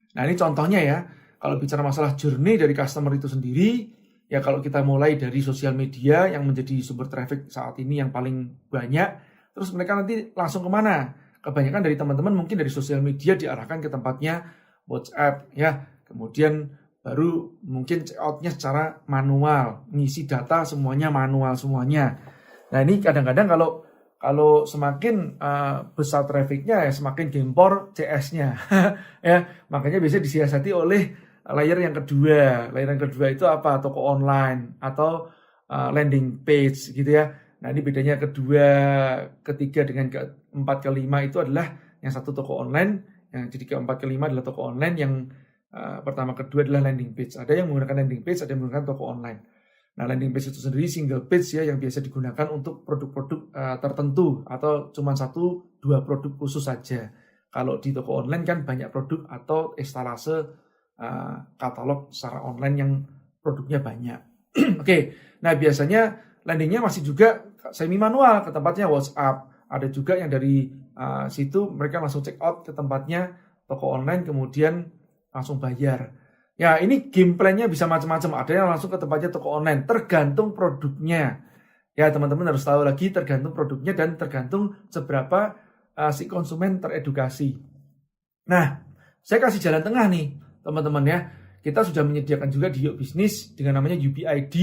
Nah, ini contohnya ya. Kalau bicara masalah journey dari customer itu sendiri, ya kalau kita mulai dari sosial media yang menjadi sumber traffic saat ini yang paling banyak, terus mereka nanti langsung kemana? Kebanyakan dari teman-teman mungkin dari sosial media diarahkan ke tempatnya WhatsApp, ya. Kemudian baru mungkin check out-nya secara manual, ngisi data semuanya manual semuanya. Nah ini kadang-kadang kalau semakin besar trafficnya ya semakin gempor CS-nya, ya. Makanya biasanya disiasati oleh layer yang kedua. Layer yang kedua itu apa? Toko online atau landing page gitu ya. Nah ini bedanya kedua, ketiga dengan keempat, kelima itu adalah yang satu toko online, yang jadi keempat, kelima adalah toko online, yang pertama, kedua adalah landing page. Ada yang menggunakan landing page, ada yang menggunakan toko online. Nah landing page itu sendiri single page ya, yang biasa digunakan untuk produk-produk tertentu atau cuma 1-2 produk khusus saja. Kalau di toko online kan banyak produk atau instalase katalog secara online yang produknya banyak. Oke, nah biasanya landingnya masih juga semi manual ke tempatnya WhatsApp. Ada juga yang dari situ mereka langsung check out ke tempatnya toko online, kemudian langsung bayar. Ya ini game plan-nya bisa macam-macam. Ada yang langsung ke tempatnya toko online, tergantung produknya. Ya teman-teman harus tahu lagi, tergantung produknya dan tergantung seberapa si konsumen teredukasi. Nah, saya kasih jalan tengah nih teman-teman ya. Kita sudah menyediakan juga di Yuk Bisnis dengan namanya UBID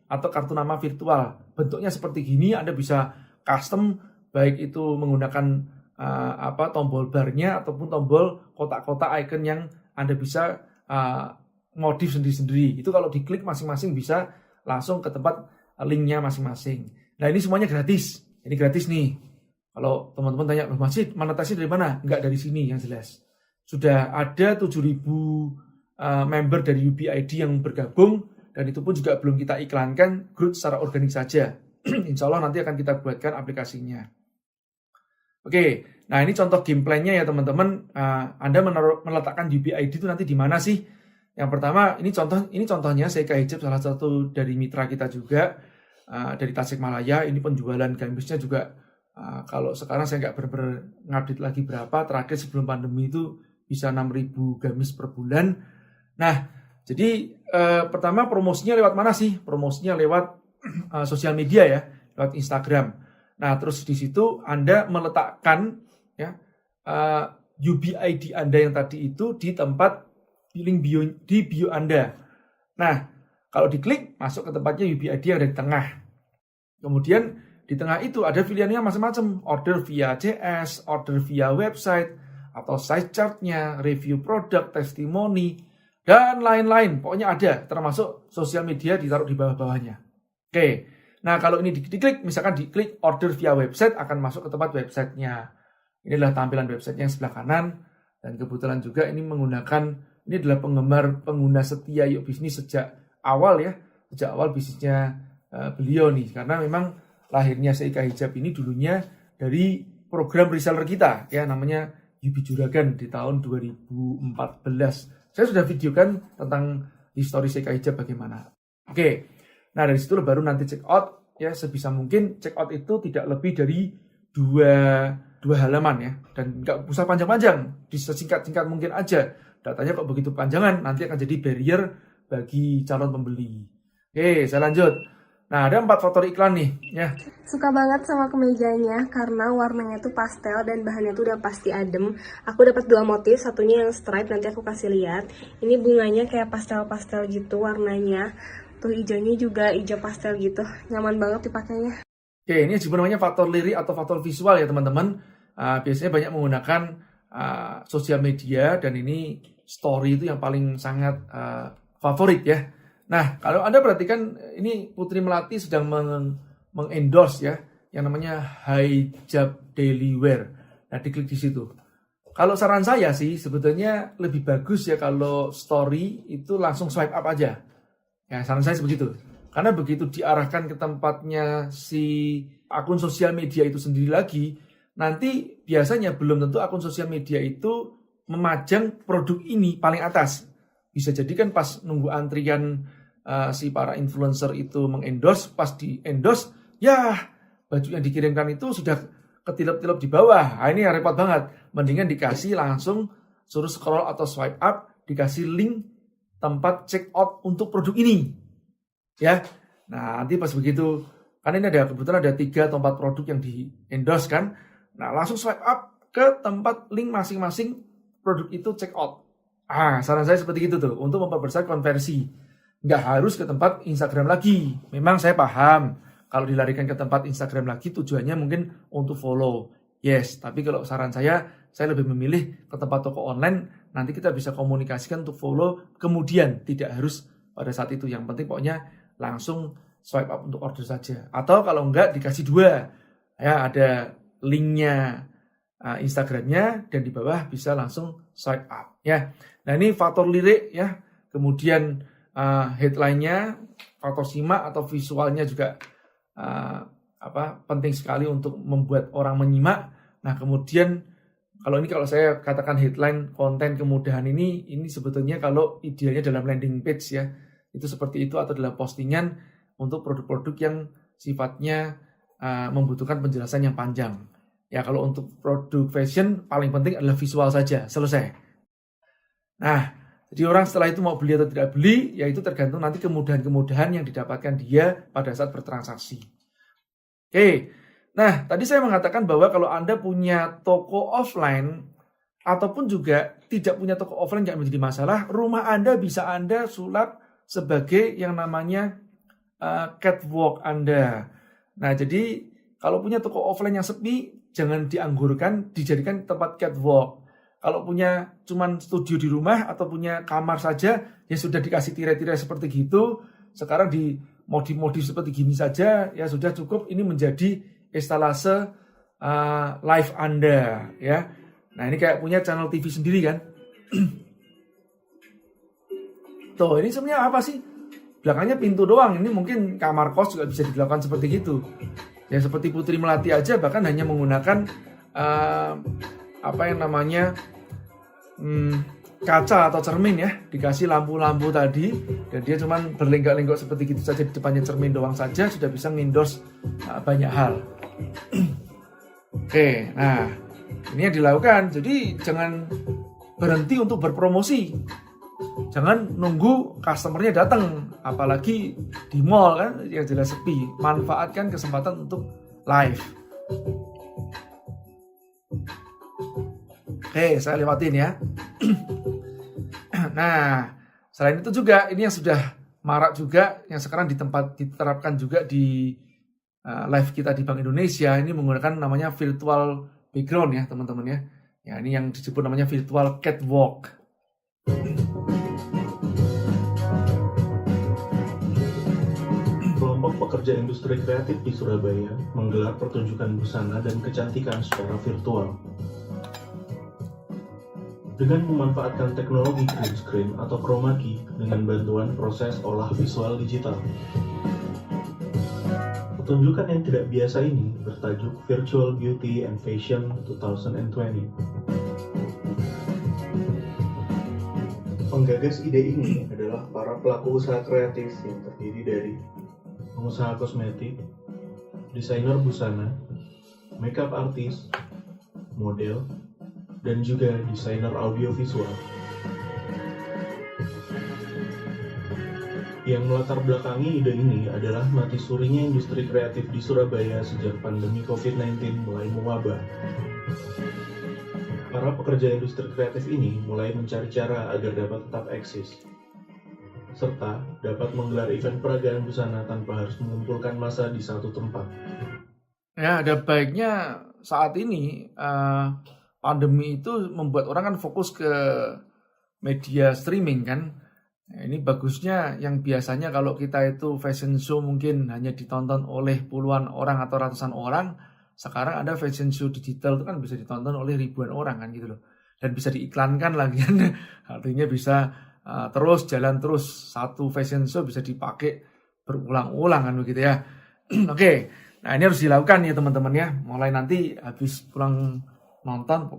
atau kartu nama virtual. Bentuknya seperti gini, Anda bisa custom baik itu menggunakan tombol barnya ataupun tombol kotak-kotak icon yang Anda bisa modif sendiri-sendiri. Itu kalau diklik masing-masing bisa langsung ke tempat linknya masing-masing. Nah ini semuanya gratis. Ini gratis nih. Kalau teman-teman tanya, masih monetasi dari mana? Enggak dari sini yang jelas. Sudah ada 7.000 member dari UBID yang bergabung, dan itu pun juga belum kita iklankan, growth secara organik saja. Insya Allah nanti akan kita buatkan aplikasinya. Oke, nah ini contoh game plan-nya ya teman-teman. Anda meletakkan UBID itu nanti di mana sih? Yang pertama, ini contohnya Seika Hijab, salah satu dari mitra kita juga dari Tasikmalaya. Ini penjualan gamisnya juga kalau sekarang saya nggak benar-benar ngupdate lagi berapa. Terakhir sebelum pandemi itu bisa 6.000 gamis per bulan. Nah, jadi pertama promosinya lewat mana sih? Promosinya lewat sosial media ya, lewat Instagram. Nah, terus di situ Anda meletakkan ya UBID Anda yang tadi itu di tempat link bio Anda. Nah, kalau diklik masuk ke tempatnya UBID yang ada di tengah. Kemudian di tengah itu ada pilihannya macam-macam. Order via CS, order via website, atau size chart-nya, review produk, testimoni, dan lain-lain. Pokoknya ada, termasuk sosial media ditaruh di bawah-bawahnya. Oke, nah kalau ini diklik, misalkan diklik order via website, akan masuk ke tempat websitenya. Inilah tampilan websitenya yang sebelah kanan. Dan kebetulan juga ini ini adalah pengguna setia Yuk Bisnis sejak awal ya. Sejak awal bisnisnya beliau nih. Karena memang lahirnya Seika Hijab ini dulunya dari program reseller kita. Ya namanya Yubi Juragan di tahun 2014. Saya sudah videokan tentang histori Seika Hijab bagaimana. Oke, nah dari situ baru nanti check out ya sebisa mungkin checkout itu tidak lebih dari dua halaman ya, dan nggak usah panjang-panjang, disingkat-singkat mungkin aja. Datanya kok begitu panjangan, nanti akan jadi barrier bagi calon pembeli. Oke, saya lanjut. Nah, ada 4 faktor iklan nih ya. Suka banget sama kemejanya karena warnanya tuh pastel dan bahannya tuh udah pasti adem. Aku dapat 2 motif, satunya yang stripe, nanti aku kasih lihat. Ini bunganya kayak pastel-pastel gitu warnanya. Tuh hijaunya juga hijau pastel gitu. Nyaman banget dipakainya. Oke, ini juga namanya faktor lirik atau faktor visual ya teman-teman. Biasanya banyak menggunakan sosial media, dan ini story itu yang paling sangat favorit ya. Nah, kalau Anda perhatikan, ini Putri Melati sedang mengendorse ya, yang namanya Hijab Daily Wear. Nah, diklik di situ. Kalau saran saya sih, sebetulnya lebih bagus ya kalau story itu langsung swipe up aja. Ya, saran saya sebegitu. Karena begitu diarahkan ke tempatnya si akun sosial media itu sendiri lagi, nanti biasanya belum tentu akun sosial media itu memajang produk ini paling atas. Bisa jadi kan pas nunggu antrian si para influencer itu mengendorse, pas di endorse, ya baju yang dikirimkan itu sudah ketilep-tilep di bawah. Nah, ini yang repot banget. Mendingan dikasih langsung suruh scroll atau swipe up, dikasih link tempat check out untuk produk ini. Ya, nah nanti pas begitu, kan ini kebetulan ada 3 atau 4 produk yang di endorse kan. Nah, langsung swipe up ke tempat link masing-masing produk itu check out. Saran saya seperti itu tuh, untuk memperbesar konversi. Nggak harus ke tempat Instagram lagi. Memang saya paham, kalau dilarikan ke tempat Instagram lagi tujuannya mungkin untuk follow. Yes, tapi kalau saran saya lebih memilih ke tempat toko online, nanti kita bisa komunikasikan untuk follow, kemudian tidak harus pada saat itu. Yang penting pokoknya langsung swipe up untuk order saja. Atau kalau enggak, dikasih 2. Ya, ada linknya Instagramnya, dan di bawah bisa langsung swipe up. Ya, nah ini faktor lirik ya. Kemudian headline-nya, faktor simak atau visualnya juga penting sekali untuk membuat orang menyimak. Nah, kemudian kalau saya katakan headline, konten kemudahan ini sebetulnya kalau idealnya dalam landing page ya, itu seperti itu, atau dalam postingan untuk produk-produk yang sifatnya membutuhkan penjelasan yang panjang. Ya, kalau untuk produk fashion paling penting adalah visual saja, selesai. Nah, jadi orang setelah itu mau beli atau tidak beli, ya itu tergantung nanti kemudahan-kemudahan yang didapatkan dia pada saat bertransaksi. Oke, nah tadi saya mengatakan bahwa kalau Anda punya toko offline, ataupun juga tidak punya toko offline yang menjadi masalah, rumah Anda bisa Anda sulap sebagai yang namanya catwalk Anda. Nah, jadi kalau punya toko offline yang sepi, jangan dianggurkan, dijadikan tempat catwalk. Kalau punya cuman studio di rumah atau punya kamar saja, ya sudah dikasih tirai-tirai seperti gitu. Sekarang di modif-modif seperti gini saja, ya sudah cukup. Ini menjadi etalase live Anda, ya. Nah, ini kayak punya channel TV sendiri kan. Tuh, ini sebenarnya apa sih? Belakangnya pintu doang. Ini mungkin kamar kos juga bisa dilakukan seperti gitu. Ya, seperti Putri Melati aja bahkan hanya menggunakan kaca atau cermin ya, dikasih lampu-lampu tadi, dan dia cuman berlenggak-lenggok seperti gitu saja di depannya cermin doang saja sudah bisa endorse banyak hal. Oke, nah ini yang dilakukan. Jadi jangan berhenti untuk berpromosi, jangan nunggu customernya datang, apalagi di mall kan yang jelas sepi. Manfaatkan kesempatan untuk live. Oke, saya lewatin ya. Nah, selain itu juga ini yang sudah marak juga, yang sekarang diterapkan juga di live kita di Bank Indonesia, ini menggunakan namanya virtual background ya teman-teman ya. Ya, ini yang disebut namanya virtual catwalk. Kelompok pekerja industri kreatif di Surabaya menggelar pertunjukan busana dan kecantikan secara virtual. Dengan memanfaatkan teknologi green screen atau chroma key dengan bantuan proses olah visual digital. Pertunjukan yang tidak biasa ini bertajuk Virtual Beauty and Fashion 2020. Penggagas ide ini adalah para pelaku usaha kreatif yang terdiri dari pengusaha kosmetik, desainer busana, makeup artist, model, dan juga desainer audiovisual. Yang melatar belakangi ide ini adalah mati surinya industri kreatif di Surabaya sejak pandemi COVID-19 mulai mewabah. Para pekerja industri kreatif ini mulai mencari cara agar dapat tetap eksis, serta dapat menggelar event peragaan busana tanpa harus mengumpulkan massa di satu tempat. Ya, ada baiknya saat ini pandemi itu membuat orang kan fokus ke media streaming kan. Nah, ini bagusnya yang biasanya kalau kita itu fashion show mungkin hanya ditonton oleh puluhan orang atau ratusan orang, sekarang ada fashion show digital itu kan bisa ditonton oleh ribuan orang kan gitu loh. Dan bisa diiklankan lagi kan. Artinya bisa terus jalan terus, satu fashion show bisa dipakai berulang-ulang kan begitu ya. Oke. Nah, ini harus dilakukan ya teman-teman ya. Mulai nanti habis pulang nonton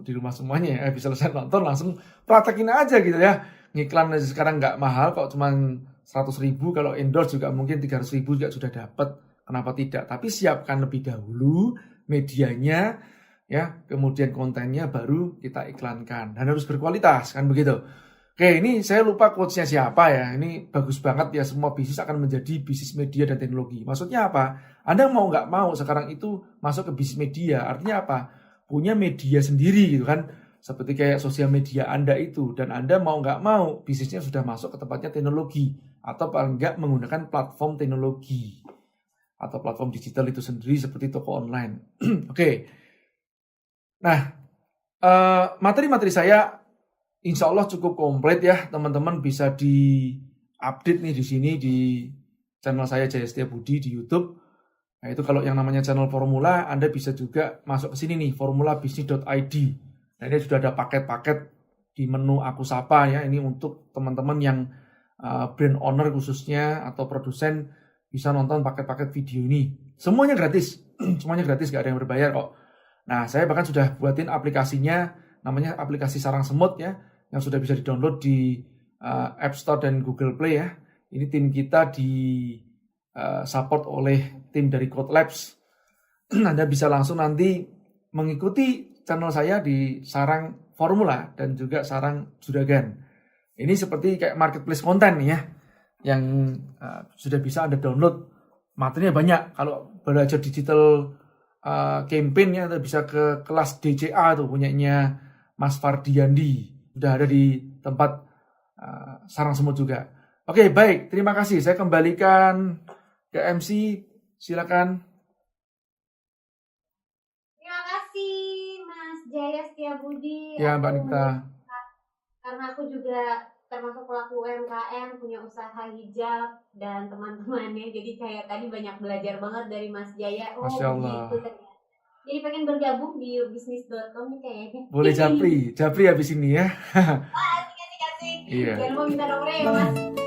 di rumah semuanya ya, bisa selesai nonton langsung praktekin aja gitu ya. Ngiklan aja sekarang nggak mahal kok, cuma 100.000, kalau endorse juga mungkin 300.000 juga sudah dapat. Kenapa tidak? Tapi siapkan lebih dahulu medianya ya, kemudian kontennya baru kita iklankan dan harus berkualitas kan begitu. Oke, ini saya lupa quotes-nya siapa ya. Ini bagus banget ya, semua bisnis akan menjadi bisnis media dan teknologi. Maksudnya apa? Anda mau nggak mau sekarang itu masuk ke bisnis media. Artinya apa? Punya media sendiri gitu kan. Seperti kayak sosial media Anda itu. Dan Anda mau nggak mau bisnisnya sudah masuk ke tempatnya teknologi. Atau paling nggak menggunakan platform teknologi. Atau platform digital itu sendiri seperti toko online. Oke. Nah, materi-materi saya insya Allah cukup komplit ya, teman-teman bisa di-update nih di sini di channel saya Jaya Setia Budi di YouTube. Nah, itu kalau yang namanya channel formula, Anda bisa juga masuk ke sini nih, formulabisnis.id. Nah, ini sudah ada paket-paket di menu Aku Sapa ya, ini untuk teman-teman yang brand owner khususnya atau produsen bisa nonton paket-paket video ini. Semuanya gratis, semuanya gratis, gak ada yang berbayar kok. Nah, saya bahkan sudah buatin aplikasinya, namanya aplikasi Sarang Semut ya, yang sudah bisa di-download di App Store dan Google Play ya. Ini tim kita di support oleh tim dari Code Labs. Anda bisa langsung nanti mengikuti channel saya di Sarang Formula dan juga Sarang Juragan. Ini seperti kayak marketplace konten nih ya, yang sudah bisa Anda download. Materinya banyak. Kalau belajar digital campaign ya, Anda bisa ke kelas DCA tuh punyanya Mas Fardiandi. Sudah ada di tempat Sarang Semut juga. Oke, baik. Terima kasih. Saya kembalikan ke MC. Silakan. Terima kasih Mas Jaya Setia Budi. Ya, Mbak Nita. Karena aku juga termasuk pelaku UMKM, punya usaha hijab dan teman-temannya. Jadi kayak tadi banyak belajar banget dari Mas Jaya. Oh, Masya Allah. gitu ternyata. Jadi pengen bergabung di bisnis.com nih kayaknya. Boleh Japri habis ini ya. Asik. Iya. Jangan lupa minta nomornya ya Mas.